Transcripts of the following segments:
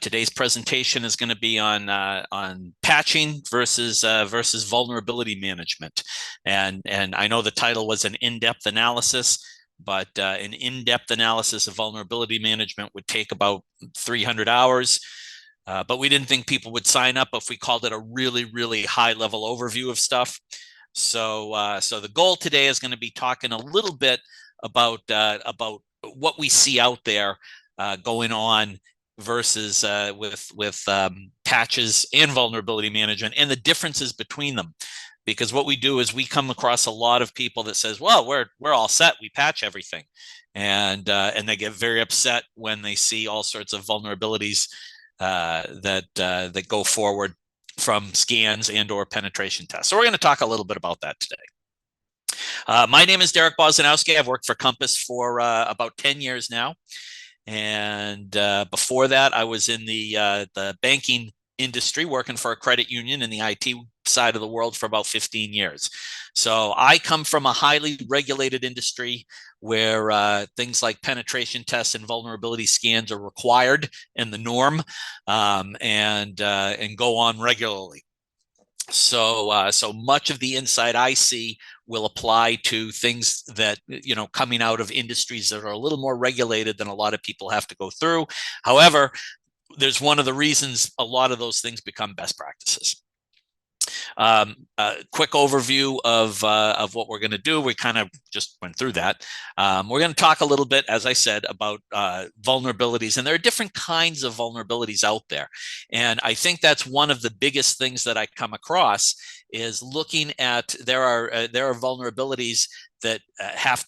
Today's presentation is going to be on patching versus vulnerability management, and I know the title was an in-depth analysis, but an in-depth analysis of vulnerability management would take about 300 hours. But we didn't think people would sign up if we called it a really high-level overview of stuff. So the goal today is going to be talking a little bit about what we see out there going on versus with patches and vulnerability management and the differences between them. Because what we do is we come across a lot of people that says, well, we're all set, we patch everything. And they get very upset when they see all sorts of vulnerabilities that go forward from scans and or penetration tests. So we're going to talk a little bit about that today. My name is Derek Boczenowski. I've worked for Compass for about 10 years now. And before that, I was in the banking industry, working for a credit union in the IT side of the world for about 15 years. So I come from a highly regulated industry where things like penetration tests and vulnerability scans are required and the norm, and go on regularly. So much of the insight I see will apply to things that, coming out of industries that are a little more regulated than a lot of people have to go through. However, there's one of the reasons a lot of those things become best practices. Quick overview of what we're going to do. We kind of just went through that. We're going to talk a little bit, as I said, about vulnerabilities, and there are different kinds of vulnerabilities out there. And I think that's one of the biggest things that I come across is looking at there are vulnerabilities that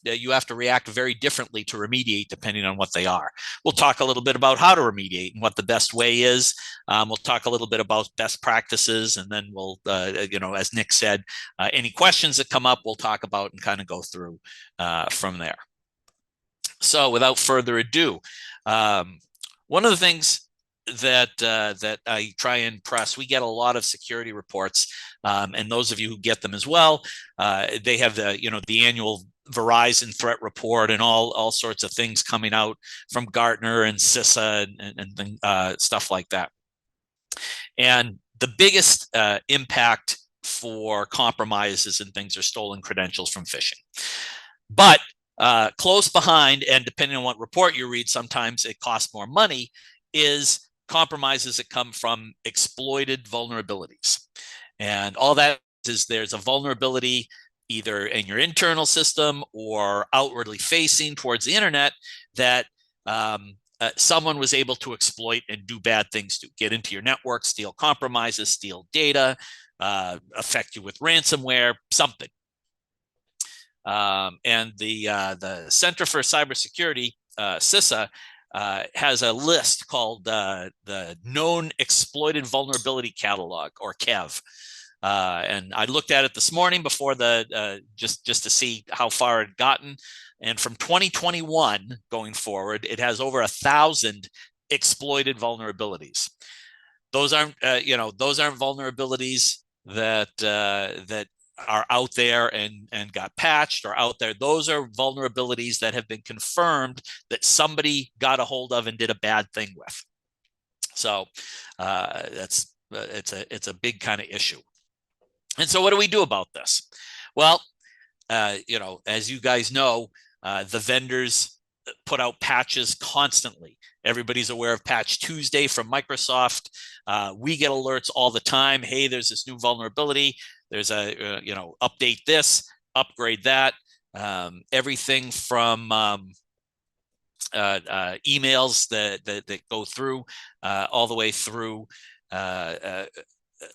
you have to react very differently to remediate depending on what they are. We'll talk a little bit about how to remediate and what the best way is. We'll talk a little bit about best practices, and then we'll, as Nick said, any questions that come up, we'll talk about and kind of go through from there. So without further ado, one of the things that I try and press, we get a lot of security reports, and those of you who get them as well, they have the annual Verizon threat report and all sorts of things coming out from Gartner and CISA and stuff like that. And the biggest impact for compromises and things are stolen credentials from phishing. But close behind, and depending on what report you read, sometimes it costs more money, is compromises that come from exploited vulnerabilities. And all that is there's a vulnerability either in your internal system or outwardly facing towards the internet that someone was able to exploit and do bad things to get into your network, steal compromises, steal data, affect you with ransomware, something. And the Center for Cybersecurity, CISA, has a list called the Known Exploited Vulnerability Catalog, or KEV. And I looked at it this morning before just to see how far it had gotten. And from 2021 going forward, it has over 1,000 exploited vulnerabilities. Those aren't vulnerabilities that are out there and got patched or out there. Those are vulnerabilities that have been confirmed that somebody got a hold of and did a bad thing with. So it's a big kind of issue. And so what do we do about this? Well, as you guys know, the vendors put out patches constantly. Everybody's aware of Patch Tuesday from Microsoft. We get alerts all the time. Hey, there's this new vulnerability. There's a, update this, upgrade that. Everything from emails that go through all the way through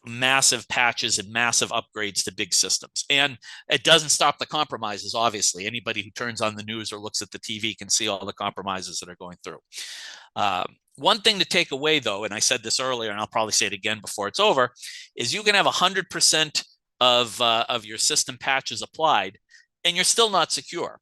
massive patches and massive upgrades to big systems. And it doesn't stop the compromises, obviously. Anybody who turns on the news or looks at the TV can see all the compromises that are going through. One thing to take away, though, and I said this earlier, and I'll probably say it again before it's over, is you can have 100% of your system patches applied, and you're still not secure,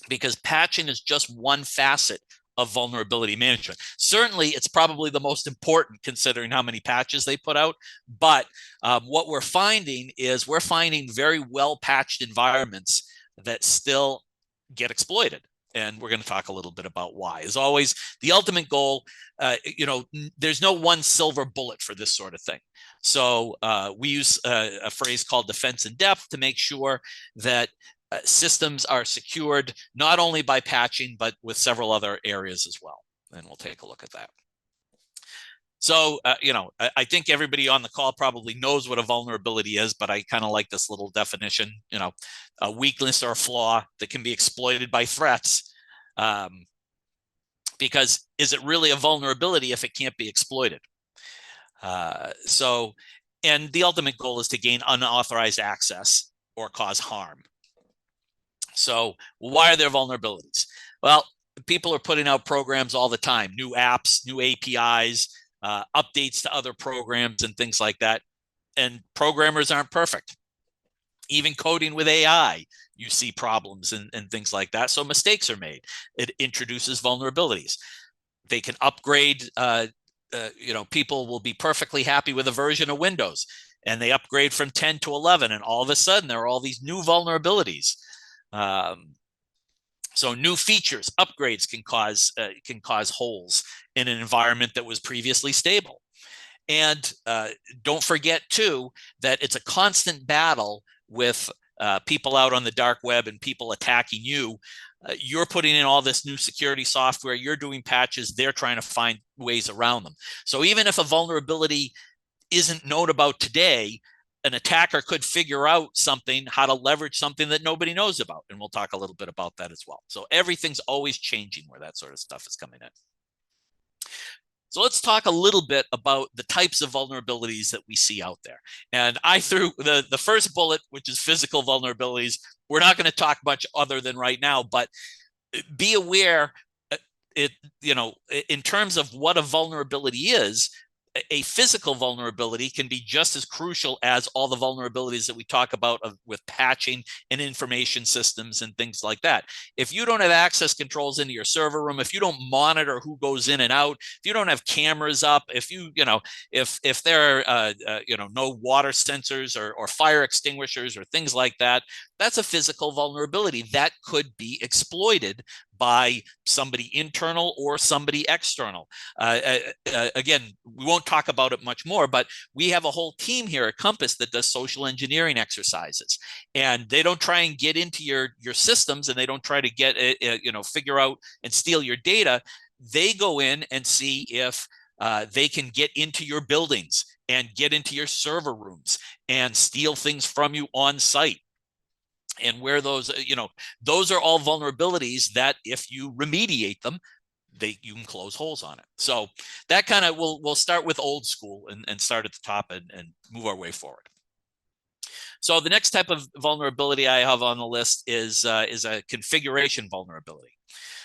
because patching is just one facet of vulnerability management. Certainly, it's probably the most important considering how many patches they put out. But what we're finding is we're finding very well patched environments that still get exploited. And we're going to talk a little bit about why. As always, the ultimate goal, there's no one silver bullet for this sort of thing. So we use a phrase called defense in depth to make sure that systems are secured not only by patching, but with several other areas as well. And we'll take a look at that. So, I think everybody on the call probably knows what a vulnerability is, but I kind of like this little definition, a weakness or a flaw that can be exploited by threats. Because is it really a vulnerability if it can't be exploited? And the ultimate goal is to gain unauthorized access or cause harm. So why are there vulnerabilities? Well, people are putting out programs all the time, new apps, new APIs, updates to other programs and things like that. And programmers aren't perfect. Even coding with AI, you see problems and things like that. So mistakes are made. It introduces vulnerabilities. They can upgrade. People will be perfectly happy with a version of Windows, and they upgrade from 10 to 11, and all of a sudden there are all these new vulnerabilities. So new features, upgrades can cause holes in an environment that was previously stable. And don't forget, too, that it's a constant battle with people out on the dark web and people attacking you. You're putting in all this new security software, you're doing patches, they're trying to find ways around them. So even if a vulnerability isn't known about today, an attacker could figure out something, how to leverage something that nobody knows about. And we'll talk a little bit about that as well. So everything's always changing where that sort of stuff is coming in. So let's talk a little bit about the types of vulnerabilities that we see out there. And I threw the first bullet, which is physical vulnerabilities. We're not going to talk much other than right now, but be aware, in terms of what a vulnerability is, a physical vulnerability can be just as crucial as all the vulnerabilities that we talk about with patching and information systems and things like that. If you don't have access controls into your server room, if you don't monitor who goes in and out, if you don't have cameras up, if there are no water sensors or fire extinguishers or things like that, that's a physical vulnerability that could be exploited by somebody internal or somebody external. Again, we won't talk about it much more, but we have a whole team here at Compass that does social engineering exercises, and they don't try and get into your systems, and they don't try to get figure out and steal your data. They go in and see if they can get into your buildings and get into your server rooms and steal things from you on site. And where those are all vulnerabilities that if you remediate them, you can close holes on it. So that kind of we'll start with old school and start at the top and move our way forward. So the next type of vulnerability I have on the list is a configuration vulnerability.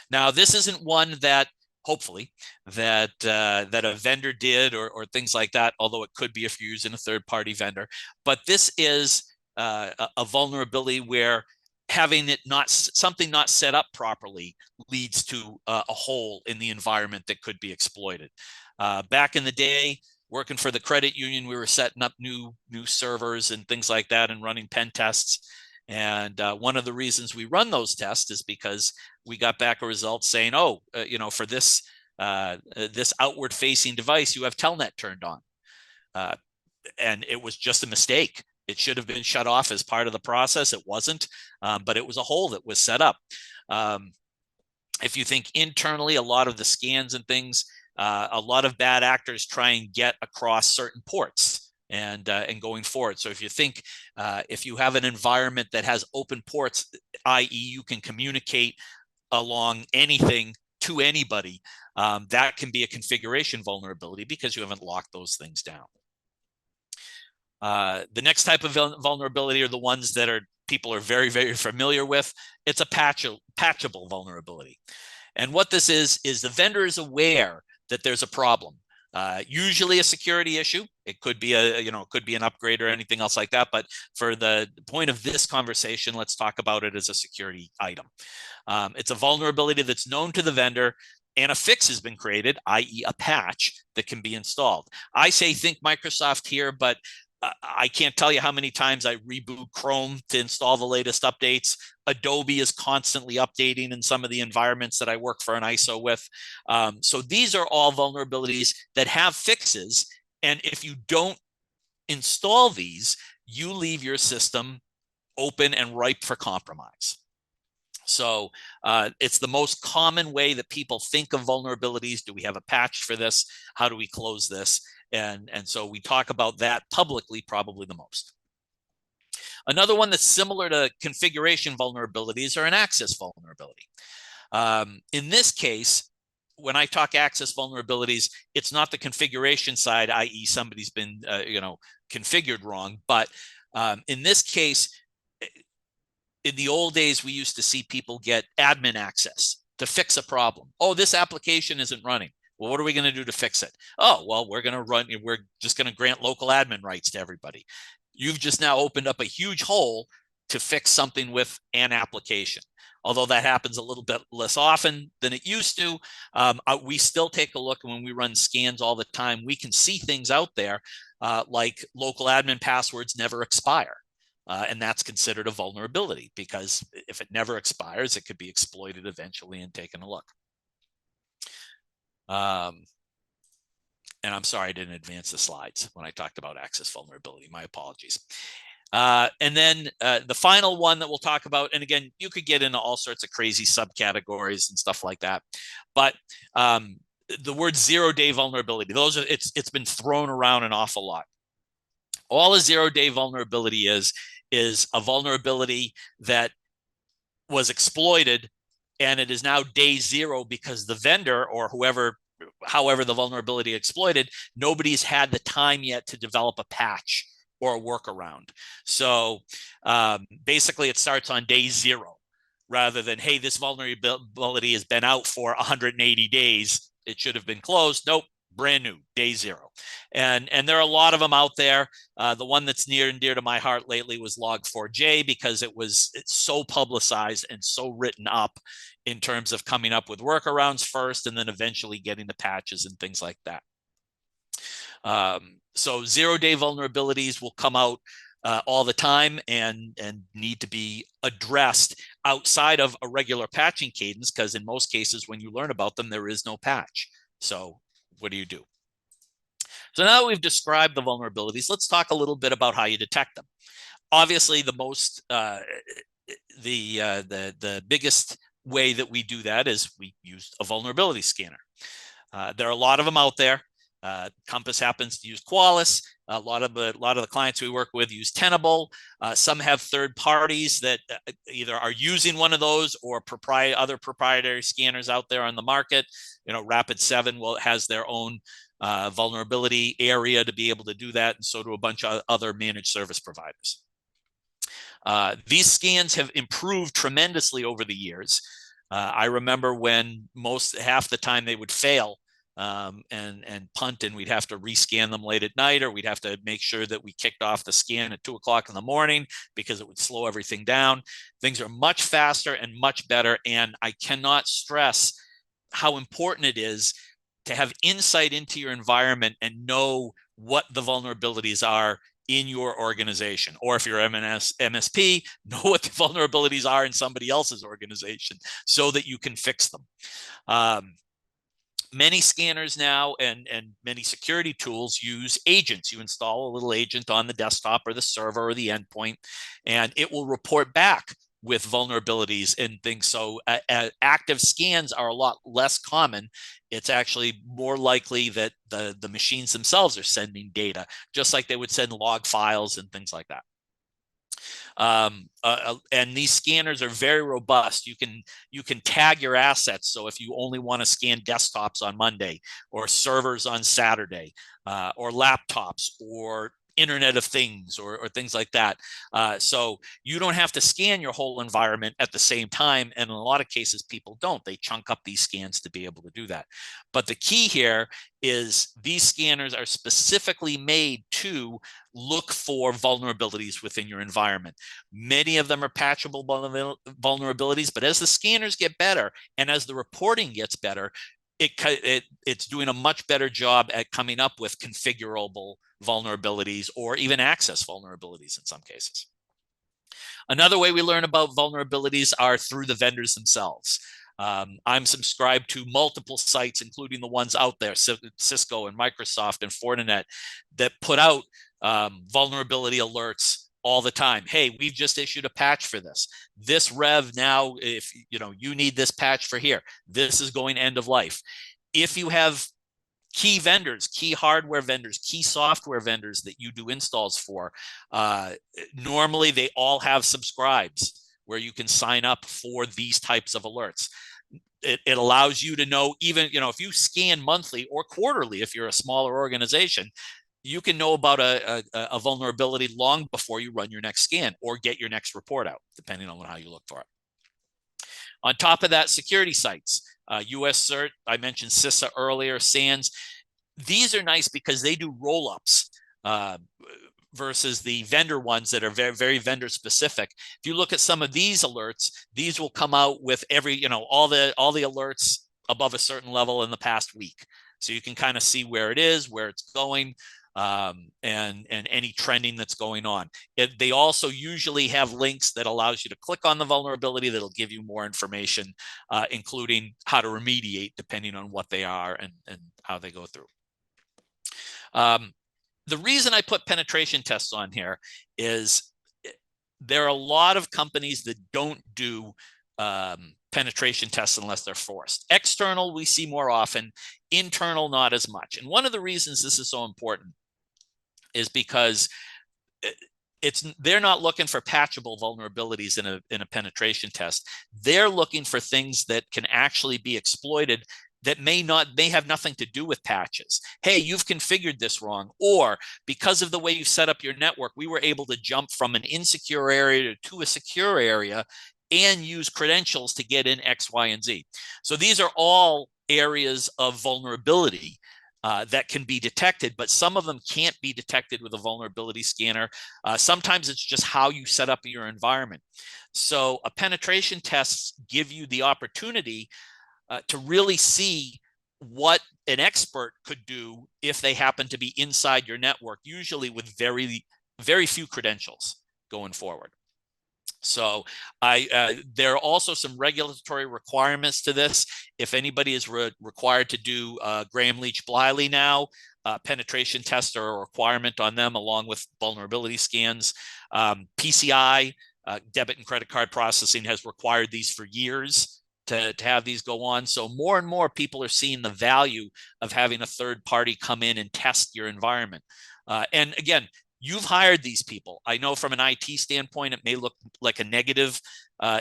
Now, this isn't one that hopefully that a vendor did or things like that, although it could be if you're using a third-party vendor. But this is a vulnerability where having something not set up properly leads to a hole in the environment that could be exploited. Back in the day, working for the credit union, we were setting up new servers and things like that and running pen tests. And one of the reasons we run those tests is because we got back a result saying, for this outward-facing device, you have Telnet turned on. And it was just a mistake. It should have been shut off as part of the process. It wasn't, but it was a hole that was set up. If you think internally, a lot of the scans and things, a lot of bad actors try and get across certain ports and going forward. So if you think, if you have an environment that has open ports, i.e. you can communicate along anything to anybody, that can be a configuration vulnerability because you haven't locked those things down. The next type of vulnerability are the ones that people are very, very familiar with. It's a patchable vulnerability. And what this is the vendor is aware that there's a problem. Usually a security issue. It could be it could be an upgrade or anything else like that. But for the point of this conversation, let's talk about it as a security item. It's a vulnerability that's known to the vendor, and a fix has been created, i.e. a patch that can be installed. I say think Microsoft here, but I can't tell you how many times I reboot Chrome to install the latest updates. Adobe is constantly updating in some of the environments that I work for an ISO with. So these are all vulnerabilities that have fixes. And if you don't install these, you leave your system open and ripe for compromise. So it's the most common way that people think of vulnerabilities. Do we have a patch for this? How do we close this? And so we talk about that publicly probably the most. Another one that's similar to configuration vulnerabilities are an access vulnerability. In this case, when I talk access vulnerabilities, it's not the configuration side, i.e. somebody's been configured wrong. But in this case, in the old days, we used to see people get admin access to fix a problem. Oh, this application isn't running. Well, what are we going to do to fix it? Oh, well, we're just going to grant local admin rights to everybody. You've just now opened up a huge hole to fix something with an application. Although that happens a little bit less often than it used to, we still take a look, and when we run scans all the time, we can see things out there like local admin passwords never expire. And that's considered a vulnerability because if it never expires, it could be exploited eventually and taken a look. And I'm sorry I didn't advance the slides when I talked about access vulnerability. My apologies. And then the final one that we'll talk about, and again, you could get into all sorts of crazy subcategories and stuff like that, but the word zero-day vulnerability, it's been thrown around an awful lot. All a zero-day vulnerability is a vulnerability that was exploited, and it is now day zero because the vendor or however the vulnerability exploited, nobody's had the time yet to develop a patch or a workaround. So basically it starts on day zero rather than, hey, this vulnerability has been out for 180 days. It should have been closed. Nope, brand new, day zero. And there are a lot of them out there. The one that's near and dear to my heart lately was Log4j because it's so publicized and so written up in terms of coming up with workarounds first and then eventually getting the patches and things like that. So zero-day vulnerabilities will come out all the time and need to be addressed outside of a regular patching cadence, because in most cases, when you learn about them, there is no patch. So what do you do? So now that we've described the vulnerabilities, let's talk a little bit about how you detect them. Obviously, the biggest way that we do that is we use a vulnerability scanner. There are a lot of them out there. Compass happens to use Qualys. A lot of the clients we work with use Attainable. Some have third parties that either are using one of those or other proprietary scanners out there on the market. Rapid7 has their own vulnerability area to be able to do that, and so do a bunch of other managed service providers. These scans have improved tremendously over the years. I remember when half the time they would fail and punt, and we'd have to rescan them late at night, or we'd have to make sure that we kicked off the scan at 2 o'clock in the morning because it would slow everything down. Things are much faster and much better, and I cannot stress how important it is to have insight into your environment and know what the vulnerabilities are in your organization, or if you're MSP, know what the vulnerabilities are in somebody else's organization so that you can fix them. Many scanners now and many security tools use agents. You install a little agent on the desktop or the server or the endpoint, and it will report back with vulnerabilities and things. So active scans are a lot less common. It's actually more likely that the machines themselves are sending data, just like they would send log files and things like that. And these scanners are very robust. You can tag your assets. So if you only want to scan desktops on Monday, or servers on Saturday, or laptops, or Internet of Things, or things like that. So you don't have to scan your whole environment at the same time. And in a lot of cases, people don't. They chunk up these scans to be able to do that. But the key here is these scanners are specifically made to look for vulnerabilities within your environment. Many of them are patchable vulnerabilities, but as the scanners get better and as the reporting gets better, it's doing a much better job at coming up with configurable vulnerabilities or even access vulnerabilities in some cases. Another way we learn about vulnerabilities are through the vendors themselves. I'm subscribed to multiple sites, including the ones out there, Cisco and Microsoft and Fortinet, that put out vulnerability alerts all the time. Hey, we've just issued a patch for this. This rev now, if you need this patch for here, this is going end of life. If you have key vendors, key hardware vendors, key software vendors that you do installs for, normally they all have subscribes where you can sign up for these types of alerts. It allows you to know, even if you scan monthly or quarterly, if you're a smaller organization, you can know about a vulnerability long before you run your next scan or get your next report out, depending on how you look for it. On top of that, security sites, US Cert, I mentioned CISA earlier, SANS. These are nice because they do roll-ups versus the vendor ones that are very, very vendor specific. If you look at some of these alerts, these will come out with all the alerts above a certain level in the past week. So you can kind of see where it is, where it's going, and any trending that's going on. They also usually have links that allows you to click on the vulnerability that'll give you more information, including how to remediate depending on what they are and how they go through. The reason I put penetration tests on here is there are a lot of companies that don't do penetration tests unless they're forced. External, we see more often. Internal, not as much. And one of the reasons this is so important is because they're not looking for patchable vulnerabilities in a penetration test. They're looking for things that can actually be exploited that may have nothing to do with patches. Hey, you've configured this wrong, or because of the way you set up your network, we were able to jump from an insecure area to a secure area and use credentials to get in X, Y, and Z. So these are all areas of vulnerability that can be detected, but some of them can't be detected with a vulnerability scanner. Sometimes it's just how you set up your environment. So a penetration tests give you the opportunity to really see what an expert could do if they happen to be inside your network, usually with very, very few credentials going forward. So there are also some regulatory requirements to this. If anybody is required to do Graham-Leach-Bliley now, penetration tests are a requirement on them along with vulnerability scans. PCI, debit and credit card processing, has required these for years to have these go on. So more and more people are seeing the value of having a third party come in and test your environment. And again, you've hired these people. I know from an IT standpoint, it may look like a negative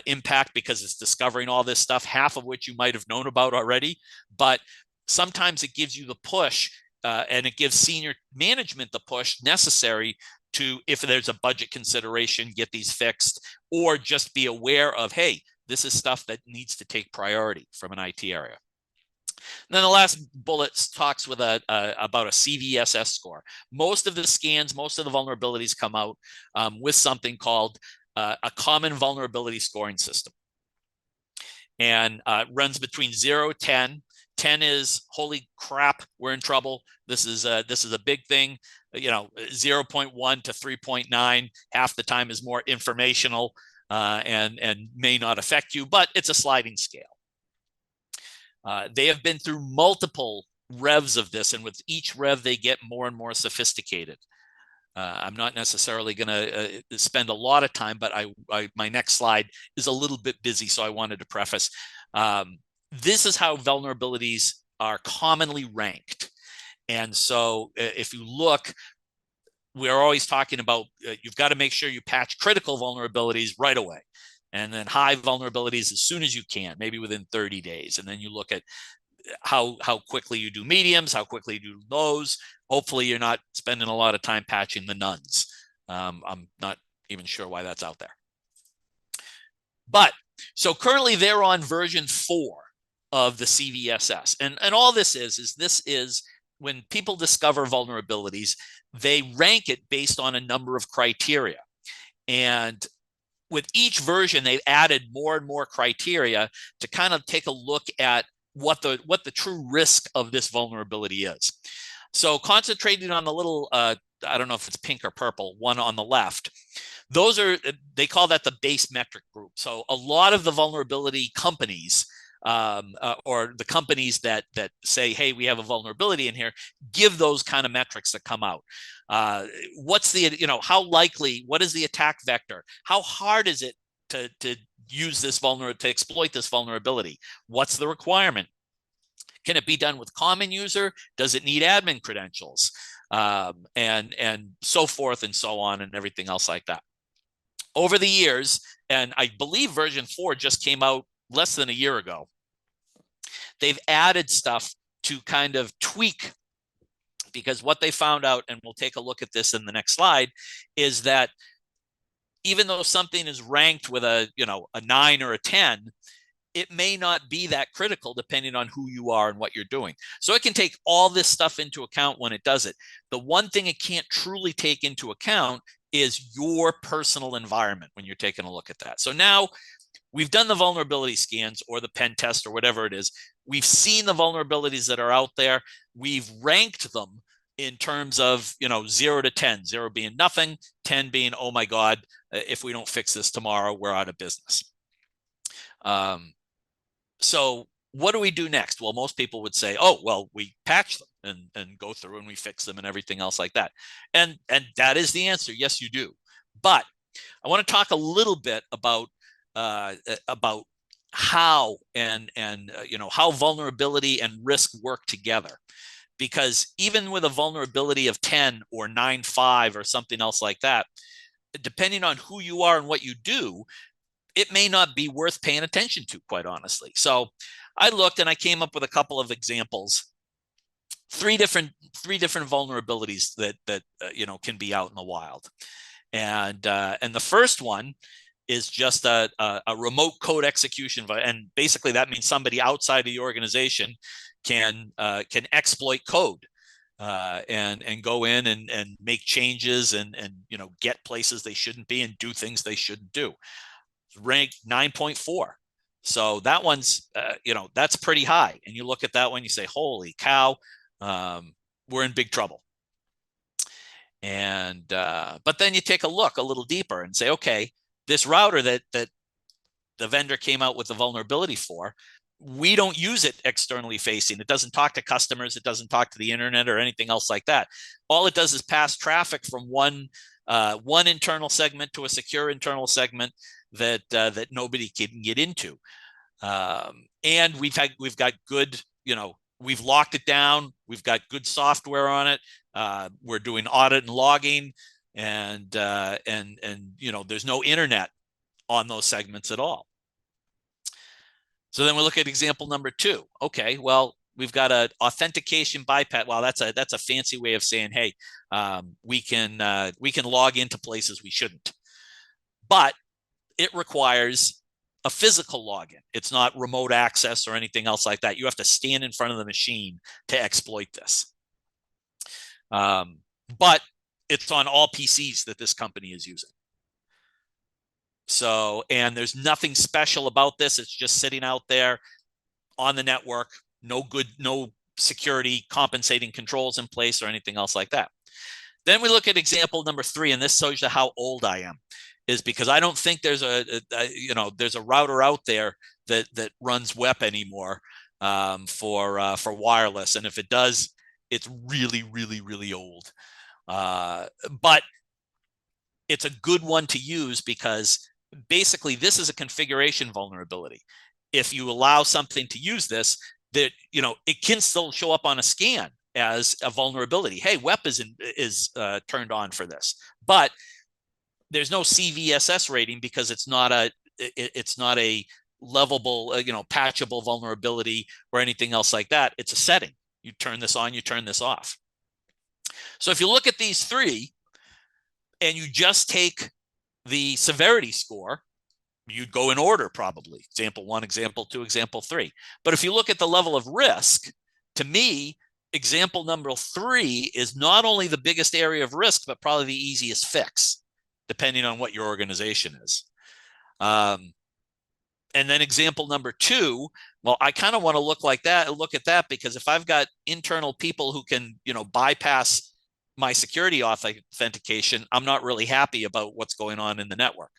impact because it's discovering all this stuff, half of which you might have known about already. But sometimes it gives you the push and it gives senior management the push necessary to, if there's a budget consideration, get these fixed, or just be aware of, hey, this is stuff that needs to take priority from an IT area. And then the last bullet talks with about a CVSS score. Most of the scans, most of the vulnerabilities come out with something called a common vulnerability scoring system, and runs between 0 to 10. 10 is holy crap, we're in trouble. This is a big thing. 0.1 to 3.9 half the time is more informational and may not affect you, but it's a sliding scale. They have been through multiple revs of this, and with each rev, they get more and more sophisticated. I'm not necessarily going to spend a lot of time, but my next slide is a little bit busy, so I wanted to preface. This is how vulnerabilities are commonly ranked. And so if you look, we're always talking about you've got to make sure you patch critical vulnerabilities right away. And then high vulnerabilities as soon as you can, maybe within 30 days. And then you look at how quickly you do mediums, how quickly you do lows. Hopefully you're not spending a lot of time patching the nuns. I'm not even sure why that's out there. But so currently they're on version 4 of the CVSS. And all this is when people discover vulnerabilities, they rank it based on a number of criteria. And with each version, they've added more and more criteria to kind of take a look at what the true risk of this vulnerability is. So concentrating on the little, I don't know if it's pink or purple, one on the left, those are, they call that the base metric group. So a lot of the vulnerability companies, or the companies that say, hey, we have a vulnerability in here, give those kind of metrics that come out. What's the, how likely, what is the attack vector? How hard is it to use this vulnerability, to exploit this vulnerability? What's the requirement? Can it be done with common user? Does it need admin credentials? And so forth and so on, and everything else like that. Over the years, and I believe version 4 just came out less than a year ago, they've added stuff to kind of tweak, because what they found out, and we'll take a look at this in the next slide, is that even though something is ranked with a 9 or a 10, it may not be that critical depending on who you are and what you're doing. So it can take all this stuff into account when it does it. The one thing it can't truly take into account is your personal environment when you're taking a look at that. So now we've done the vulnerability scans or the pen test or whatever it is. We've seen the vulnerabilities that are out there. We've ranked them in terms of 0 to 10, 0 being nothing, 10 being, oh my God, if we don't fix this tomorrow, we're out of business. So what do we do next? Well, most people would say, oh, well, we patch them and go through and we fix them and everything else like that. And that is the answer. Yes, you do. But I want to talk a little bit about how how vulnerability and risk work together. Because even with a vulnerability of 10 or 9.5 or something else like that, depending on who you are and what you do, it may not be worth paying attention to, quite honestly. So I looked and I came up with a couple of examples, three different vulnerabilities that can be out in the wild. And the first one is just a remote code execution, and basically that means somebody outside of the organization can exploit code and go in and make changes and get places they shouldn't be and do things they shouldn't do. Ranked 9.4. So that one's, that's pretty high. And you look at that one, you say, holy cow, we're in big trouble. And, but then you take a look a little deeper and say, okay, this router that the vendor came out with the vulnerability for, we don't use it externally facing. It doesn't talk to customers. It doesn't talk to the internet or anything else like that. All it does is pass traffic from one internal segment to a secure internal segment that nobody can get into. And we've got good, we've locked it down. We've got good software on it. We're doing audit and logging, and there's no internet on those segments at all. So then we look at example number 2. Okay, well, we've got an authentication bypass. Well, that's a fancy way of saying, hey, we can log into places we shouldn't, but it requires a physical login. It's not remote access or anything else like that. You have to stand in front of the machine to exploit this. But it's on all PCs that this company is using. So, and there's nothing special about this. It's just sitting out there on the network, no security compensating controls in place or anything else like that. Then we look at example number 3, and this shows you how old I am, is because I don't think there's there's a router out there that runs WEP anymore for wireless, and if it does, it's really, really, really old. But it's a good one to use because basically this is a configuration vulnerability. If you allow something to use this, that it can still show up on a scan as a vulnerability. Hey, WEP is turned on for this, but there's no CVSS rating because it's not a lovable, patchable vulnerability or anything else like that. It's a setting. You turn this on, you turn this off. So if you look at these 3 and you just take the severity score, you'd go in order probably. Example 1, example 2, example 3. But if you look at the level of risk, to me, example number 3 is not only the biggest area of risk, but probably the easiest fix, depending on what your organization is. And then example number 2, Well, I kind of want to look at that, because if I've got internal people who can, bypass my security authentication, I'm not really happy about what's going on in the network.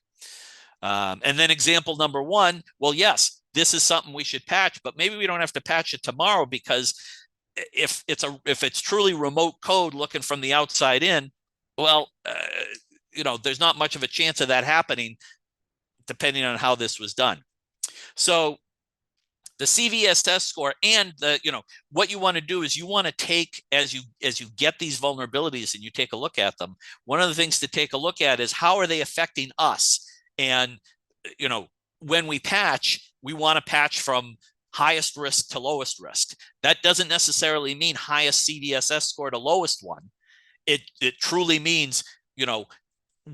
And then example number one, well, yes, this is something we should patch, but maybe we don't have to patch it tomorrow, because if it's truly remote code looking from the outside in, well, there's not much of a chance of that happening, depending on how this was done. So the CVSS score, and what you want to do is you want to take, as you get these vulnerabilities and you take a look at them, one of the things to take a look at is how are they affecting us. And when we patch, we want to patch from highest risk to lowest risk. That doesn't necessarily mean highest CVSS score to lowest one. It truly means,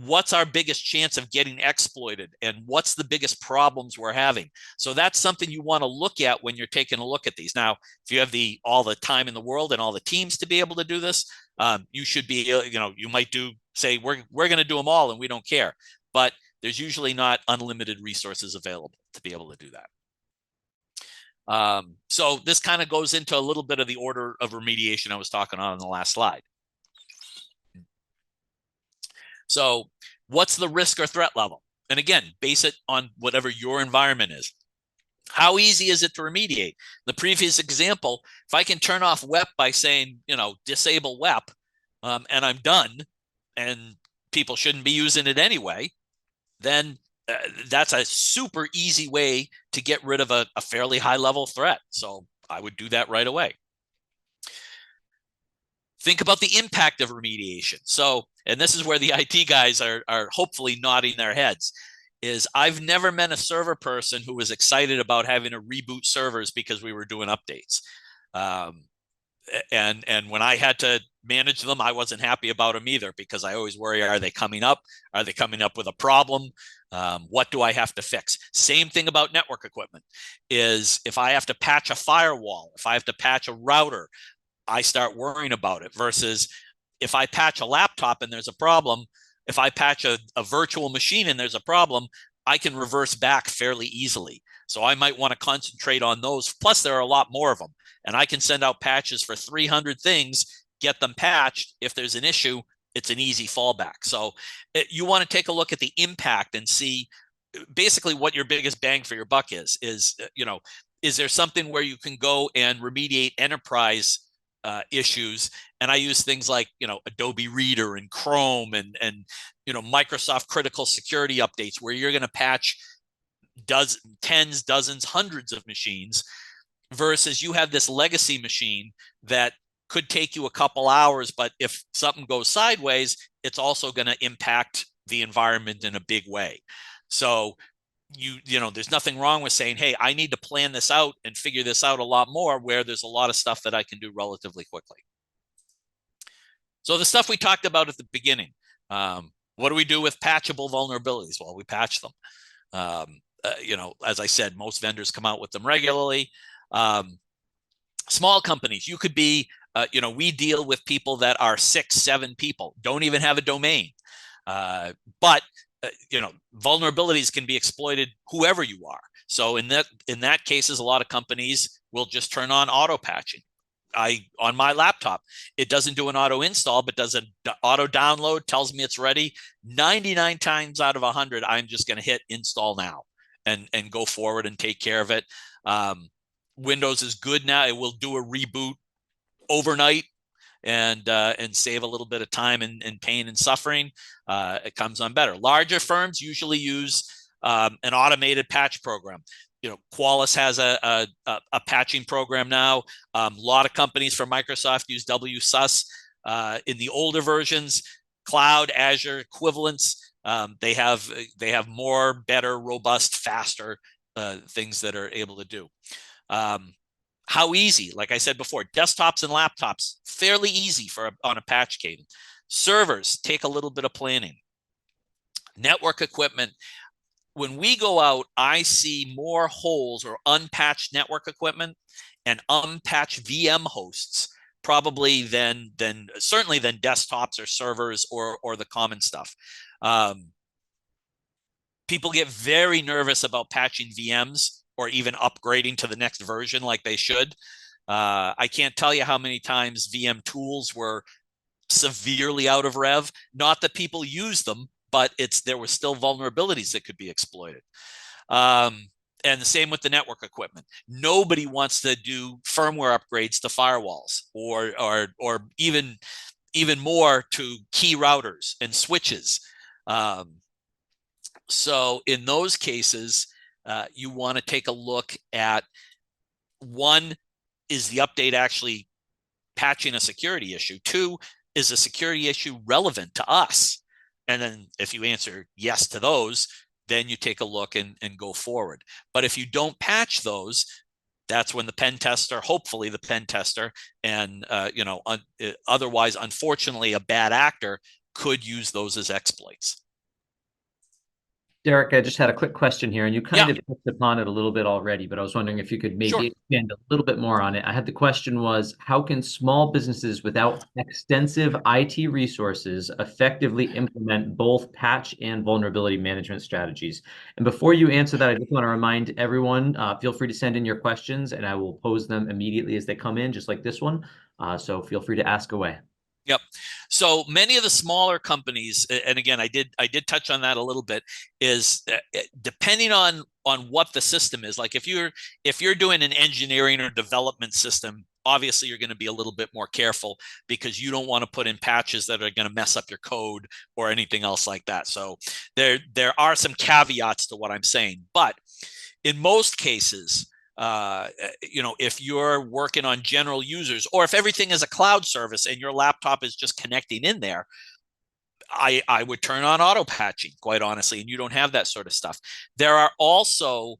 what's our biggest chance of getting exploited, and what's the biggest problems we're having. So that's something you want to look at when you're taking a look at these. Now, if you have all the time in the world and all the teams to be able to do this, you should be, you might say we're going to do them all and we don't care, but there's usually not unlimited resources available to be able to do that. So this kind of goes into a little bit of the order of remediation I was talking on in the last slide. So what's the risk or threat level? And again, base it on whatever your environment is. How easy is it to remediate? The previous example, if I can turn off WEP by saying, disable WEP, and I'm done, and people shouldn't be using it anyway, then that's a super easy way to get rid of a fairly high level threat. So I would do that right away. Think about the impact of remediation. So, and this is where the IT guys are hopefully nodding their heads, is I've never met a server person who was excited about having to reboot servers because we were doing updates. And when I had to manage them, I wasn't happy about them either, because I always worry, are they coming up? Are they coming up with a problem? What do I have to fix? Same thing about network equipment, is if I have to patch a firewall, if I have to patch a router, I start worrying about it, versus if I patch a laptop and there's a problem, if I patch a virtual machine and there's a problem, I can reverse back fairly easily. So I might want to concentrate on those. Plus, there are a lot more of them, and I can send out patches for 300 things, get them patched. If there's an issue, it's an easy fallback. So you want to take a look at the impact and see basically what your biggest bang for your buck is there something where you can go and remediate enterprise issues? And I use things like Adobe Reader and Chrome and Microsoft critical security updates, where you're going to patch tens, dozens, hundreds of machines, versus you have this legacy machine that could take you a couple hours, but if something goes sideways, it's also going to impact the environment in a big way. So there's nothing wrong with saying, hey, I need to plan this out and figure this out a lot more, where there's a lot of stuff that I can do relatively quickly. So the stuff we talked about at the beginning, what do we do with patchable vulnerabilities? Well, we patch them. As I said, most vendors come out with them regularly. Small companies, you could be, we deal with people that are 6, 7 people, don't even have a domain. But vulnerabilities can be exploited whoever you are. So in that cases, a lot of companies will just turn on auto patching. On my laptop, it doesn't do an auto install, but does an auto download, tells me it's ready. 99 times out of 100, I'm just going to hit install now and go forward and take care of it. Windows is good now. It will do a reboot overnight and save a little bit of time and pain and suffering. It comes on better. Larger firms usually use an automated patch program. Qualys has a patching program now. A lot of companies from Microsoft use WSUS. In the older versions, cloud, Azure equivalents, they have more, better, robust, faster things that are able to do. How easy? Like I said before, desktops and laptops, fairly easy on a patch cadence. Servers take a little bit of planning. Network equipment, when we go out, I see more holes or unpatched network equipment and unpatched VM hosts probably certainly than desktops or servers or the common stuff. People get very nervous about patching VMs or even upgrading to the next version like they should. I can't tell you how many times VM tools were severely out of rev. Not that people use them, but there were still vulnerabilities that could be exploited. And the same with the network equipment. Nobody wants to do firmware upgrades to firewalls or even more to key routers and switches. So in those cases, you want to take a look at, one, is the update actually patching a security issue? Two, is a security issue relevant to us? And then if you answer yes to those, then you take a look and go forward. But if you don't patch those, that's when the pen tester, hopefully the pen tester, and otherwise, unfortunately, a bad actor could use those as exploits. Derek, I just had a quick question here, and you Yeah, kind of touched upon it a little bit already, but I was wondering if you could sure. maybe expand a little bit more on it. I had the question was, how can small businesses without extensive IT resources effectively implement both patch and vulnerability management strategies? And before you answer that, I just want to remind everyone, feel free to send in your questions, and I will pose them immediately as they come in, just like this one. So feel free to ask away. Yep. So many of the smaller companies, and again, I did touch on that a little bit, is depending on what the system is. Like if you're doing an engineering or development system, obviously you're going to be a little bit more careful because you don't want to put in patches that are going to mess up your code or anything else like that. So there are some caveats to what I'm saying, but in most cases, if you're working on general users, or if everything is a cloud service and your laptop is just connecting in there, I would turn on auto patching, quite honestly, and you don't have that sort of stuff. There are also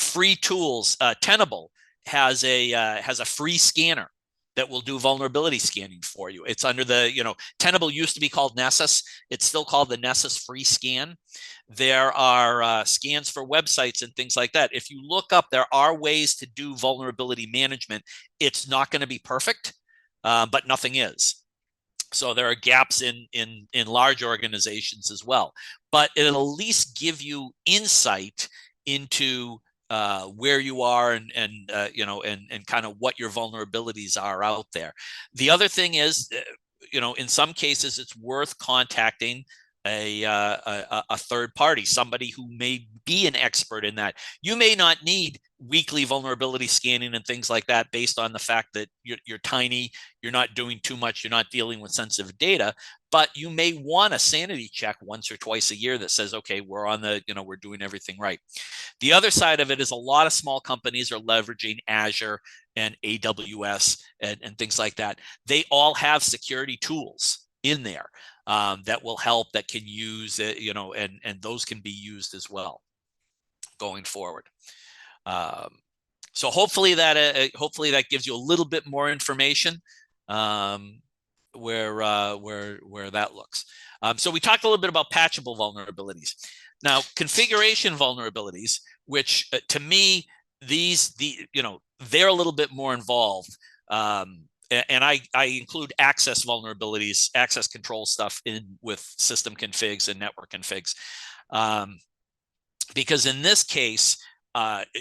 free tools. Tenable has a free scanner that will do vulnerability scanning for you. It's under Tenable used to be called Nessus. It's still called the Nessus free scan. There are scans for websites and things like that. If you look up, there are ways to do vulnerability management. It's not going to be perfect, but nothing is. So there are gaps in large organizations as well, but it'll at least give you insight into where you are and kind of what your vulnerabilities are out there. The other thing is, in some cases, it's worth contacting a third party, somebody who may be an expert in that. You may not need weekly vulnerability scanning and things like that based on the fact that you're tiny, you're not doing too much, you're not dealing with sensitive data, but you may want a sanity check once or twice a year that says, okay, we're doing everything right. The other side of it is a lot of small companies are leveraging Azure and AWS and things like that. They all have security tools in there that will help, that can use it, and those can be used as well going forward. So hopefully that gives you a little bit more information where that looks. So we talked a little bit about patchable vulnerabilities. Now, configuration vulnerabilities, which to me, they're a little bit more involved. And I include access vulnerabilities, access control stuff in with system configs and network configs. Because in this case,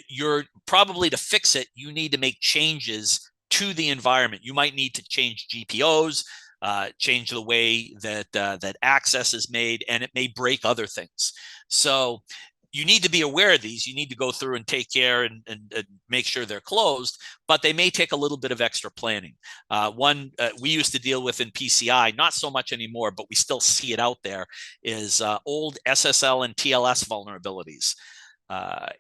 you're probably, to fix it, you need to make changes to the environment. You might need to change GPOs, change the way that access is made, and it may break other things. So you need to be aware of these. You need to go through and take care and make sure they're closed, but they may take a little bit of extra planning. One we used to deal with in PCI, not so much anymore, but we still see it out there, is old SSL and TLS vulnerabilities.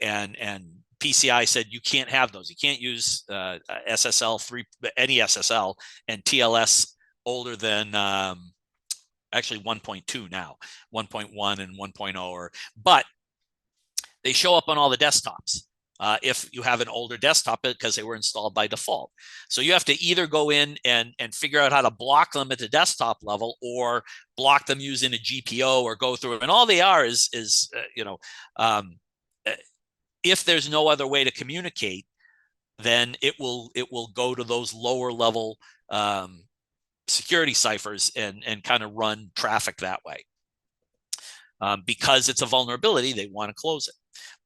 And PCI said you can't have those. You can't use any SSL, and TLS older than actually 1.2 now, 1.1 and 1.0, but they show up on all the desktops if you have an older desktop, because they were installed by default. So you have to either go in and figure out how to block them at the desktop level, or block them using a GPO, or go through it. And all they are is if there's no other way to communicate, then it will go to those lower level security ciphers and kind of run traffic that way. Because it's a vulnerability, they want to close it.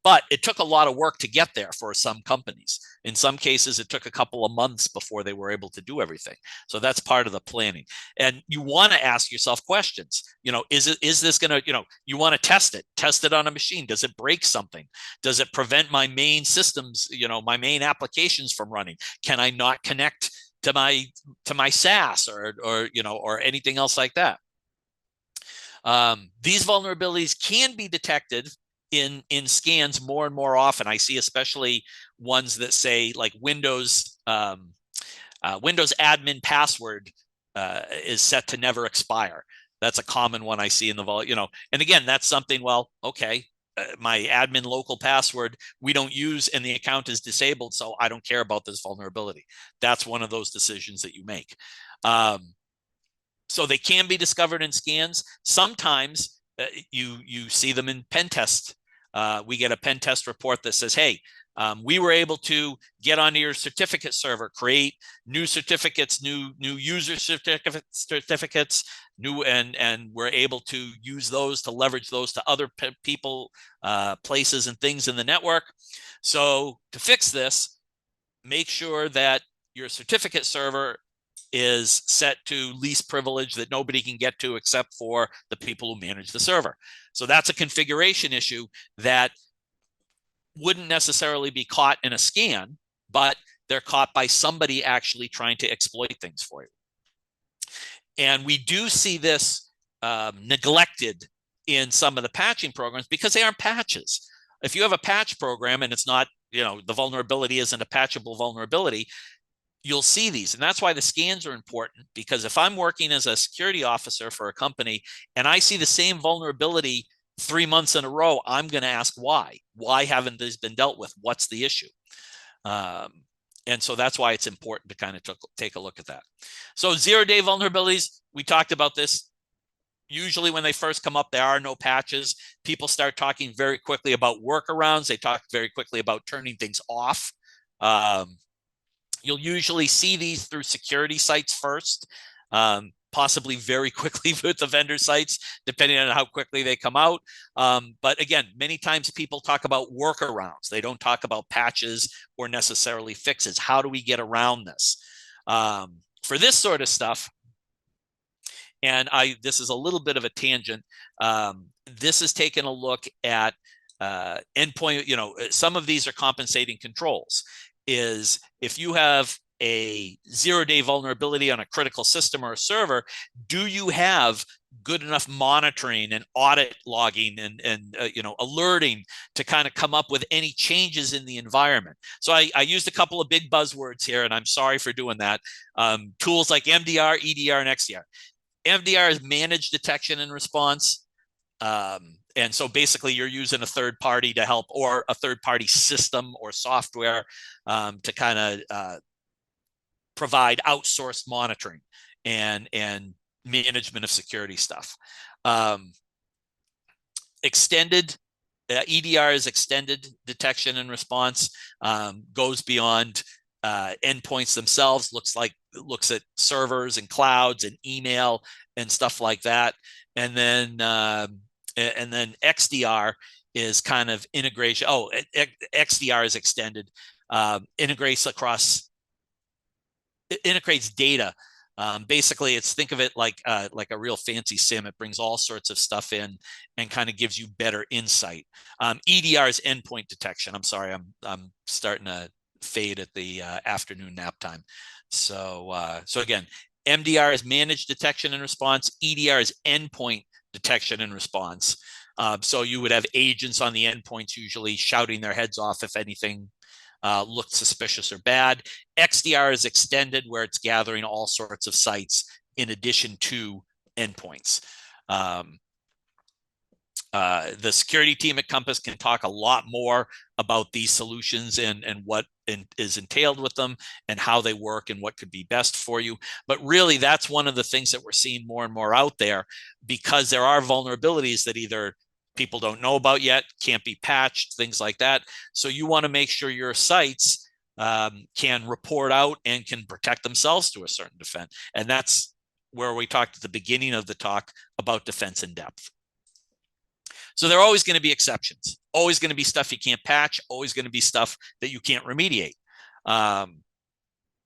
But it took a lot of work to get there for some companies. In some cases, it took a couple of months before they were able to do everything. So that's part of the planning. And you want to ask yourself questions. Is this going to, you want to test it on a machine. Does it break something? Does it prevent my main systems, my main applications from running? Can I not connect to my SaaS or anything else like that? These vulnerabilities can be detected in scans more and more often. I see especially ones that say like Windows admin password is set to never expire. That's a common one I see in the and again, that's something, well, okay, my admin local password we don't use and the account is disabled, so I don't care about this vulnerability. That's one of those decisions that you make. So they can be discovered in scans. Sometimes you see them in pen test. We get a pen test report that says, hey, we were able to get onto your certificate server, create new certificates, new user certificates, and we're able to use those to leverage those to other people, places, and things in the network. So to fix this, make sure that your certificate server is set to least privilege that nobody can get to except for the people who manage the server. So that's a configuration issue that wouldn't necessarily be caught in a scan, but they're caught by somebody actually trying to exploit things for you. And we do see this neglected in some of the patching programs because they aren't patches. If you have a patch program and it's not, the vulnerability isn't a patchable vulnerability, you'll see these. And that's why the scans are important, because if I'm working as a security officer for a company and I see the same vulnerability 3 months in a row, I'm going to ask why. Why haven't these been dealt with? What's the issue? And so that's why it's important to kind of take a look at that. So 0-day vulnerabilities, we talked about this. Usually when they first come up, there are no patches. People start talking very quickly about workarounds. They talk very quickly about turning things off. You'll usually see these through security sites first, possibly very quickly with the vendor sites, depending on how quickly they come out. But again, many times people talk about workarounds. They don't talk about patches or necessarily fixes. How do we get around this? For this sort of stuff, and this is a little bit of a tangent, this is taking a look at endpoint, some of these are compensating controls. Is if you have a 0-day vulnerability on a critical system or a server, do you have good enough monitoring and audit logging and alerting to kind of come up with any changes in the environment? So I used a couple of big buzzwords here, and I'm sorry for doing that. Tools like MDR, EDR, and XDR. MDR is managed detection and response. And so basically you're using a third party to help, or a third party system or software to kind of provide outsourced monitoring and management of security stuff. Extended EDR is extended detection and response, goes beyond endpoints themselves, looks at servers and clouds and email and stuff like that. And then XDR is kind of integration. XDR is extended, integrates data. Basically, think of it like a real fancy SIM. It brings all sorts of stuff in and kind of gives you better insight. EDR is endpoint detection. I'm sorry, I'm starting to fade at the afternoon nap time. So again, MDR is managed detection and response. EDR is endpoint detection and response. So you would have agents on the endpoints usually shouting their heads off if anything looked suspicious or bad. XDR is extended, where it's gathering all sorts of sites in addition to endpoints. The security team at Compass can talk a lot more about these solutions and what is entailed with them and how they work and what could be best for you. But really, that's one of the things that we're seeing more and more out there, because there are vulnerabilities that either people don't know about yet, can't be patched, things like that. So you want to make sure your sites can report out and can protect themselves to a certain defense. And that's where we talked at the beginning of the talk about defense in depth. So there are always going to be exceptions, always going to be stuff you can't patch, always going to be stuff that you can't remediate.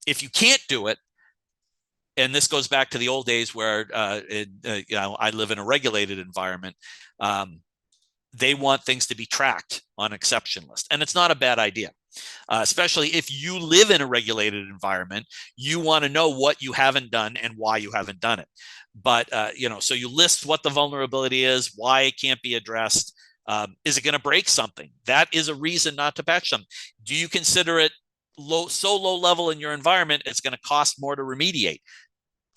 If you can't do it, and this goes back to the old days where I live in a regulated environment, they want things to be tracked on an exception list. And it's not a bad idea. Especially if you live in a regulated environment, you want to know what you haven't done and why you haven't done it. But, so you list what the vulnerability is, why it can't be addressed. Is it going to break something? That is a reason not to patch them. Do you consider it so low level in your environment, it's going to cost more to remediate?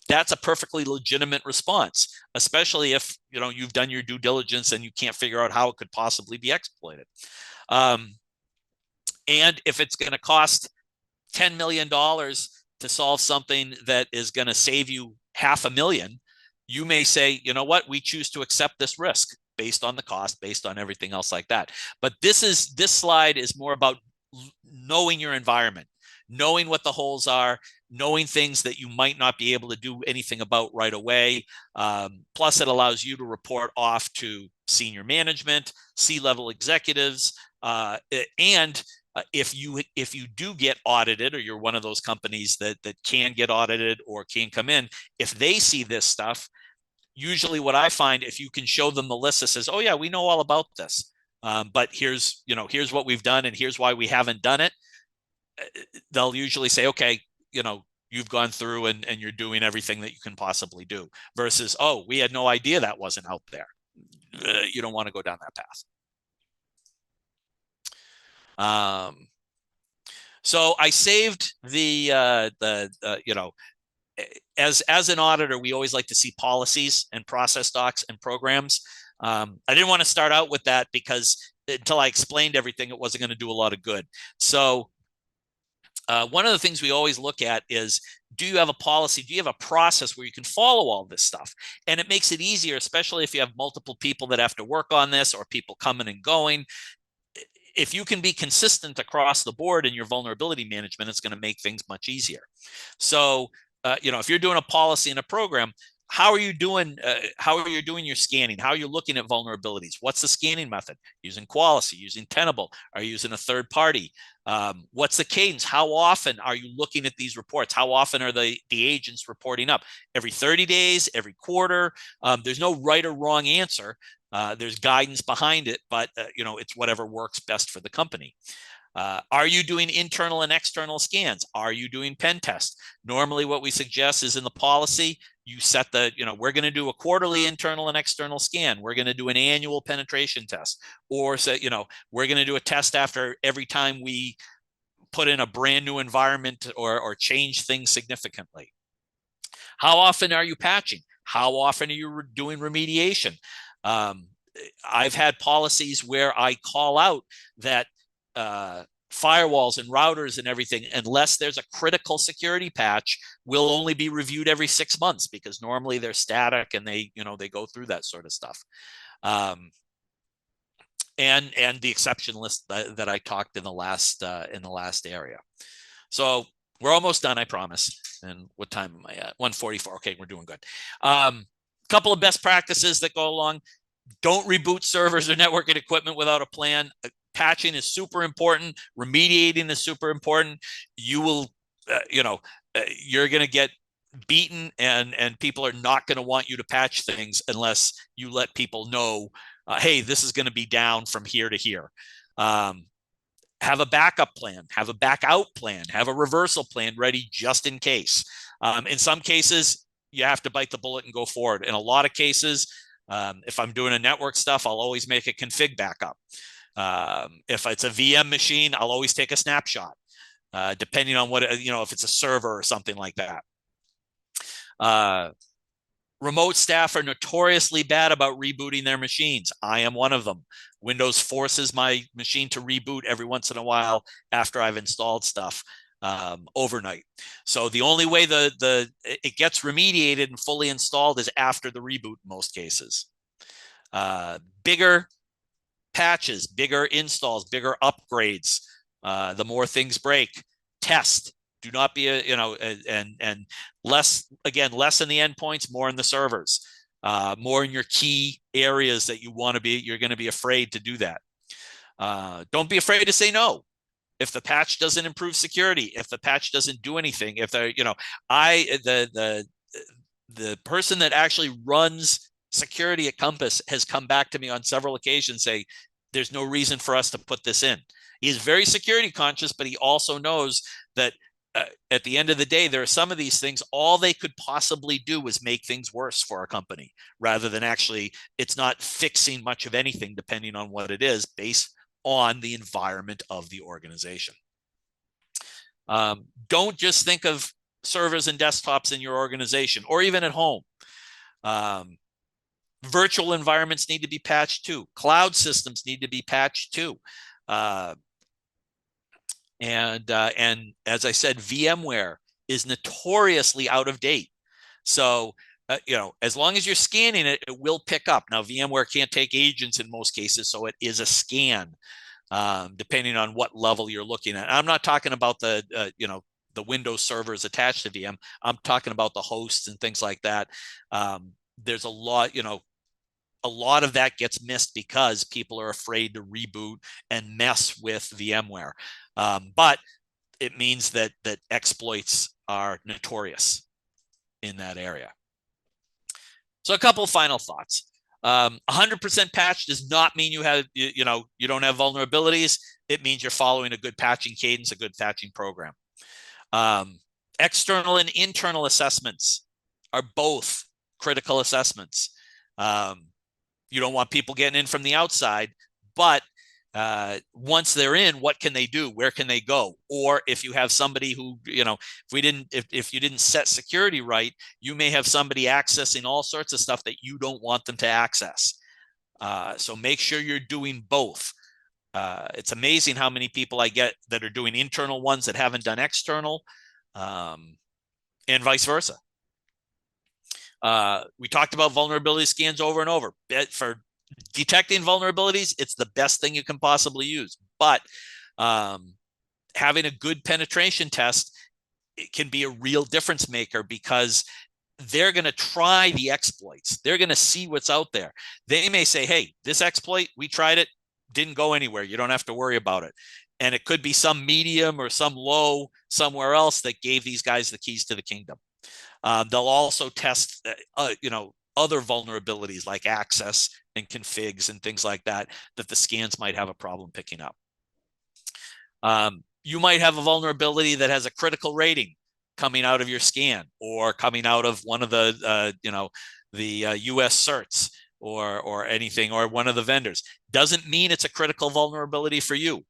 That's a perfectly legitimate response, especially if you've done your due diligence and you can't figure out how it could possibly be exploited. And if it's going to cost $10 million to solve something that is going to save you $500,000, you may say, you know what, we choose to accept this risk based on the cost, based on everything else like that. But this slide is more about knowing your environment, knowing what the holes are, knowing things that you might not be able to do anything about right away. Plus, it allows you to report off to senior management, C-level executives, and if you do get audited, or you're one of those companies that can get audited or can come in, if they see this stuff, usually what I find, if you can show them the list that says, oh yeah, we know all about this, but here's what we've done and here's why we haven't done it, they'll usually say, okay, you've gone through and you're doing everything that you can possibly do, versus, oh, we had no idea that wasn't out there. You don't want to go down that path. So I saved as an auditor, we always like to see policies and process docs and programs. I didn't want to start out with that because until I explained everything, it wasn't going to do a lot of good. So one of the things we always look at is, do you have a policy? Do you have a process where you can follow all this stuff? And it makes it easier, especially if you have multiple people that have to work on this, or people coming and going. If you can be consistent across the board in your vulnerability management, it's going to make things much easier. So, if you're doing a policy and a program, how are you doing? How are you doing your scanning? How are you looking at vulnerabilities? What's the scanning method? Using Quality, using Attainable? Are you using a third party? What's the cadence? How often are you looking at these reports? How often are the agents reporting up? Every 30 days, every quarter? There's no right or wrong answer. There's guidance behind it, but it's whatever works best for the company. Are you doing internal and external scans? Are you doing pen tests? Normally what we suggest is, in the policy, you set we're going to do a quarterly internal and external scan. We're going to do an annual penetration test, or say, we're going to do a test after every time we put in a brand new environment or change things significantly. How often are you patching? How often are you doing remediation? I've had policies where I call out that firewalls and routers and everything, unless there's a critical security patch, will only be reviewed every 6 months, because normally they're static and they go through that sort of stuff. And the exception list that I talked in the last area. So we're almost done, I promise. And what time am I at? 1:44. Okay, we're doing good. Couple of best practices that go along. Don't reboot servers or networking equipment without a plan. Patching is super important. Remediating is super important. You will, you're going to get beaten, and people are not going to want you to patch things unless you let people know, hey, this is going to be down from here to here. Have a backup plan, have a back out plan, have a reversal plan ready just in case. In some cases, you have to bite the bullet and go forward. In a lot of cases, if I'm doing a network stuff, I'll always make a config backup. If it's a VM machine, I'll always take a snapshot, depending on what, if it's a server or something like that. Remote staff are notoriously bad about rebooting their machines. I am one of them. Windows forces my machine to reboot every once in a while after I've installed stuff overnight. So the only way it gets remediated and fully installed is after the reboot in most cases. Bigger patches, bigger installs, bigger upgrades. The more things break. Test. Do not be and less in the endpoints, more in the servers. more in your key areas that you're going to be afraid to do that. Don't be afraid to say no. If the patch doesn't improve security, if the patch doesn't do anything, if they're, the person that actually runs security at Compass has come back to me on several occasions saying, there's no reason for us to put this in. He is very security conscious, but he also knows that at the end of the day, there are some of these things, all they could possibly do is make things worse for our company, rather than actually, it's not fixing much of anything depending on what it is based on the environment of the organization. Don't just think of servers and desktops in your organization or even at home. Virtual environments need to be patched too. Cloud systems need to be patched too. And as I said, VMware is notoriously out of date. So, as long as you're scanning it, it will pick up. Now, VMware can't take agents in most cases, so it is a scan, depending on what level you're looking at. I'm not talking about the Windows servers attached to VM. I'm talking about the hosts and things like that. There's a lot of that gets missed because people are afraid to reboot and mess with VMware. But it means that exploits are notorious in that area. So a couple of final thoughts. 100% patch does not mean you don't have vulnerabilities. It means you're following a good patching cadence, a good patching program. External and internal assessments are both critical assessments. You don't want people getting in from the outside, but once they're in, what can they do? Where can they go? Or if you have somebody who, if you didn't set security right, you may have somebody accessing all sorts of stuff that you don't want them to access. So make sure you're doing both. It's amazing how many people I get that are doing internal ones that haven't done external, and vice versa. We talked about vulnerability scans over and over. For detecting vulnerabilities, it's the best thing you can possibly use. But having a good penetration test, it can be a real difference maker, because they're going to try the exploits. They're going to see what's out there. They may say, hey, this exploit, we tried it, didn't go anywhere. You don't have to worry about it. And it could be some medium or some low somewhere else that gave these guys the keys to the kingdom. They'll also test, other vulnerabilities like access and configs and things like that the scans might have a problem picking up. You might have a vulnerability that has a critical rating coming out of your scan, or coming out of one of the US certs or anything, or one of the vendors. Doesn't mean it's a critical vulnerability for you.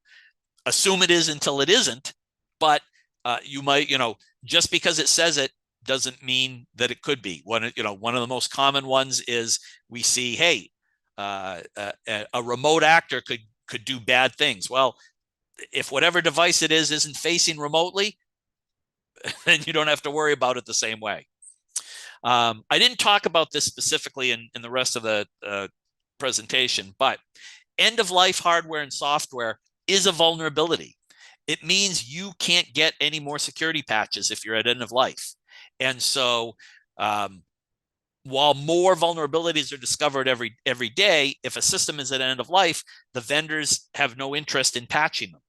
Assume it is until it isn't, but you might, just because it says it doesn't mean that it could be. One of the most common ones is we see, hey, a remote actor could do bad things. Well, if whatever device it is isn't facing remotely, then you don't have to worry about it the same way. I didn't talk about this specifically in the rest of the presentation, but end-of-life hardware and software is a vulnerability. It means you can't get any more security patches if you're at end of life. And so while more vulnerabilities are discovered every day, if a system is at end of life, the vendors have no interest in patching them.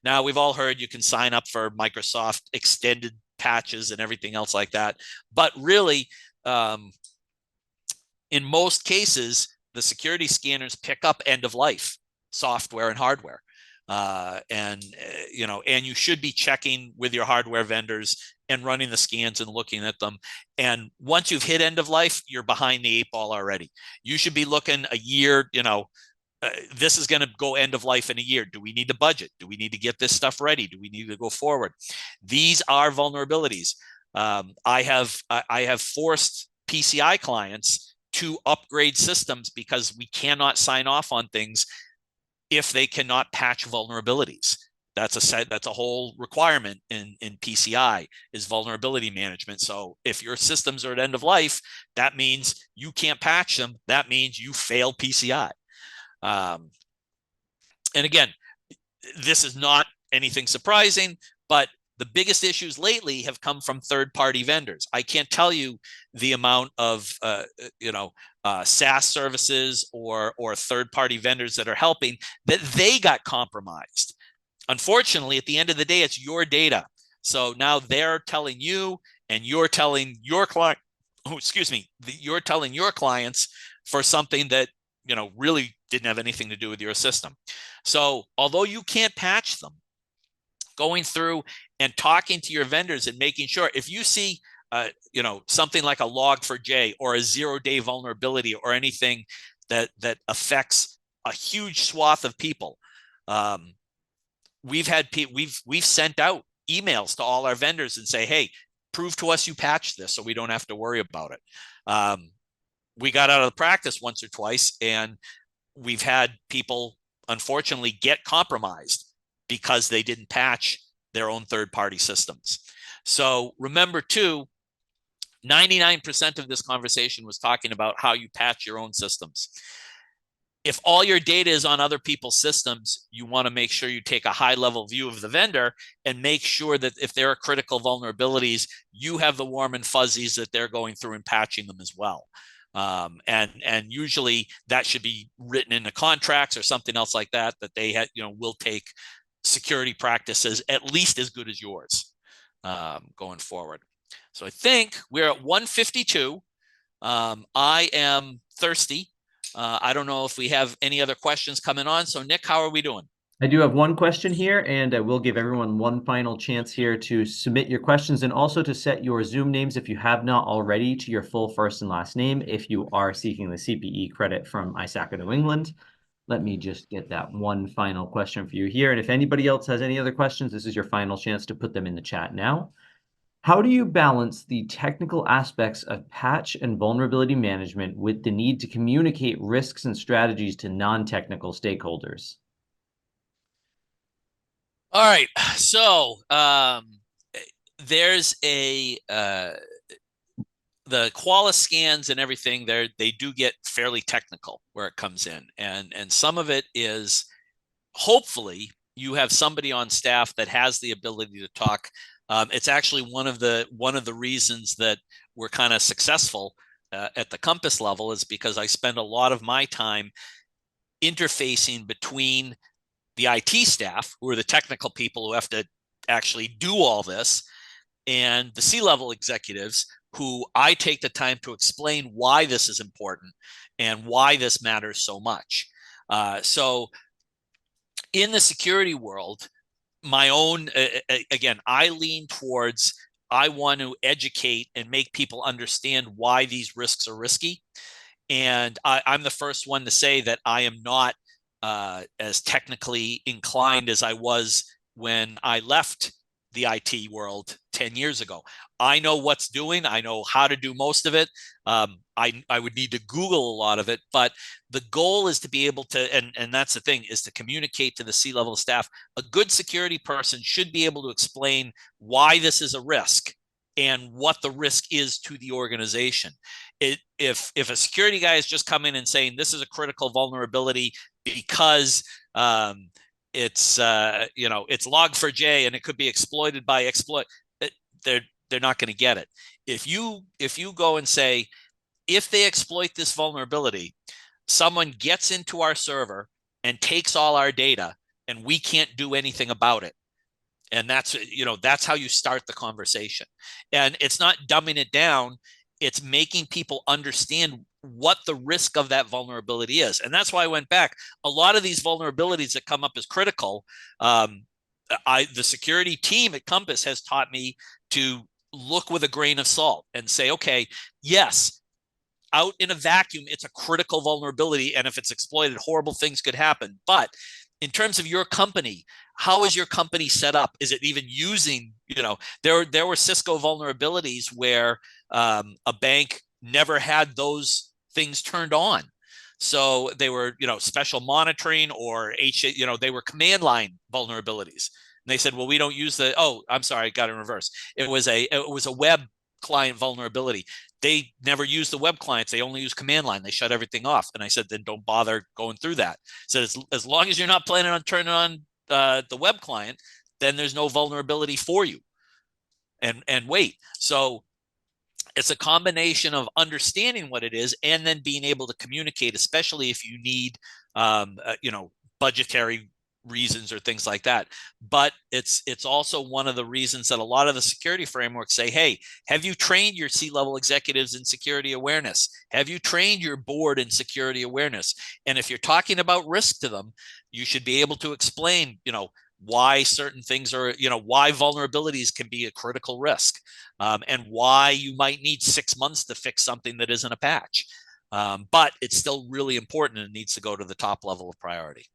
Now, we've all heard you can sign up for Microsoft extended patches and everything else like that. But really, in most cases, the security scanners pick up end of life software and hardware. And you should be checking with your hardware vendors and running the scans and looking at them. And once you've hit end of life, you're behind the 8 ball already. You should be looking a year, this is going to go end of life in a year. Do we need to budget? Do we need to get this stuff ready? Do we need to go forward? These are vulnerabilities. I have forced PCI clients to upgrade systems because we cannot sign off on things if they cannot patch vulnerabilities. That's a whole requirement in PCI is vulnerability management. So if your systems are at end of life, that means you can't patch them. That means you fail PCI. And again, this is not anything surprising, but the biggest issues lately have come from third-party vendors. I can't tell you the amount of SaaS services or third-party vendors that are helping that they got compromised. Unfortunately, at the end of the day, it's your data. So now they're telling you, and you're telling your client. Oh, excuse me. You're telling your clients for something that really didn't have anything to do with your system. So although you can't patch them, going through and talking to your vendors and making sure if you see something like a log4j or a 0-day vulnerability or anything that affects a huge swath of people, we've sent out emails to all our vendors and say, hey, prove to us you patched this so we don't have to worry about it. We got out of the practice once or twice, and we've had people unfortunately get compromised because they didn't patch their own third-party systems. So remember too, 99% of this conversation was talking about how you patch your own systems. If all your data is on other people's systems, you want to make sure you take a high-level view of the vendor and make sure that if there are critical vulnerabilities, you have the warm and fuzzies that they're going through and patching them as well. And usually that should be written into contracts or something else like that they will take security practices at least as good as yours going forward. So I think we're at 152. I am thirsty. I don't know if we have any other questions coming on. So Nick, how are we doing? I do have one question here, and I will give everyone one final chance here to submit your questions and also to set your Zoom names if you have not already to your full first and last name if you are seeking the CPE credit from ISACA New England. Let me just get that one final question for you here. And if anybody else has any other questions, this is your final chance to put them in the chat now. How do you balance the technical aspects of patch and vulnerability management with the need to communicate risks and strategies to non-technical stakeholders? All right. So there's the Qualis scans and everything there, they do get fairly technical where it comes in. And some of it is hopefully you have somebody on staff that has the ability to talk. It's actually one of the reasons that we're kind of successful at the Compass level is because I spend a lot of my time interfacing between the IT staff, who are the technical people who have to actually do all this, and the C-level executives, who I take the time to explain why this is important and why this matters so much. So in the security world, my own, again, I lean towards, I want to educate and make people understand why these risks are risky. And I'm the first one to say that I am not as technically inclined as I was when I left the IT world 10 years ago. I know what's doing. I know how to do most of it. I would need to Google a lot of it, but the goal is to be able to, and that's the thing, is to communicate to the C-level staff. A good security person should be able to explain why this is a risk and what the risk is to the organization. If a security guy is just coming and saying this is a critical vulnerability because it's log4j and it could be exploited by exploit, they're not going to get it. If you go and say, if they exploit this vulnerability, someone gets into our server and takes all our data and we can't do anything about it. And that's how you start the conversation. And it's not dumbing it down. It's making people understand what the risk of that vulnerability is. And that's why I went back. A lot of these vulnerabilities that come up as critical, the security team at Compass has taught me to look with a grain of salt and say, okay, yes, out in a vacuum, it's a critical vulnerability. And if it's exploited, horrible things could happen. But in terms of your company, how is your company set up? Is it even using, there were Cisco vulnerabilities where a bank never had those things turned on. So they were, special monitoring or they were command line vulnerabilities. And they said, well, we don't use I'm sorry, I got it in reverse. It was a web client vulnerability. They never use the web clients. They only use command line. They shut everything off. And I said, then don't bother going through that. So as long as you're not planning on turning on the web client, then there's no vulnerability for you. and wait. So it's a combination of understanding what it is and then being able to communicate, especially if you need, budgetary reasons or things like that. But it's also one of the reasons that a lot of the security frameworks say, hey, have you trained your C-level executives in security awareness? Have you trained your board in security awareness? And if you're talking about risk to them, you should be able to explain, why certain things are, why vulnerabilities can be a critical risk, and why you might need 6 months to fix something that isn't a patch. But it's still really important and it needs to go to the top level of priority.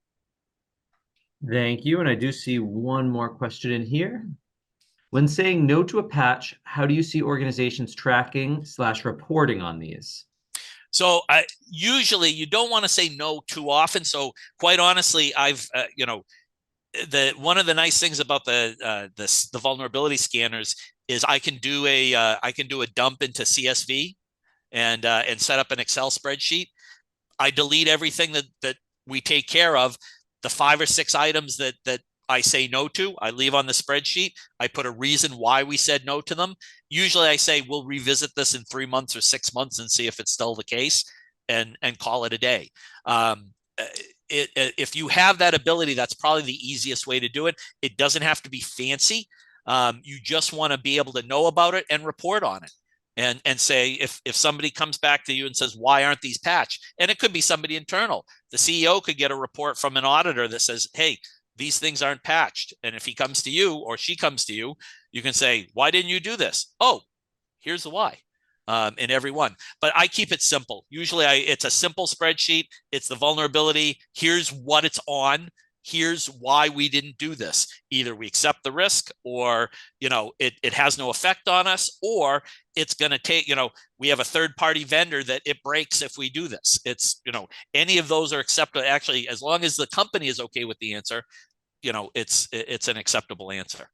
Thank you. And I do see one more question in here. When saying no to a patch, how do you see organizations tracking/reporting on these? So usually you don't want to say no too often. So quite honestly, I've, one of the nice things about the vulnerability scanners is I can do a dump into CSV and set up an Excel spreadsheet. I delete everything that we take care of. The 5 or 6 items that I say no to, I leave on the spreadsheet. I put a reason why we said no to them. Usually I say we'll revisit this in 3 months or 6 months and see if it's still the case, and call it a day. If you have that ability, that's probably the easiest way to do it. It doesn't have to be fancy. You just want to be able to know about it and report on it. And say, if somebody comes back to you and says, why aren't these patched? And it could be somebody internal. The CEO could get a report from an auditor that says, hey, these things aren't patched. And if he comes to you or she comes to you, you can say, why didn't you do this? Oh, here's the why. In every one. But I keep it simple. Usually it's a simple spreadsheet. It's the vulnerability. Here's what it's on. Here's why we didn't do this. Either we accept the risk, or, it has no effect on us, or it's going to take, we have a third party vendor that it breaks if we do this. It's, any of those are acceptable. Actually, as long as the company is okay with the answer, it's an acceptable answer.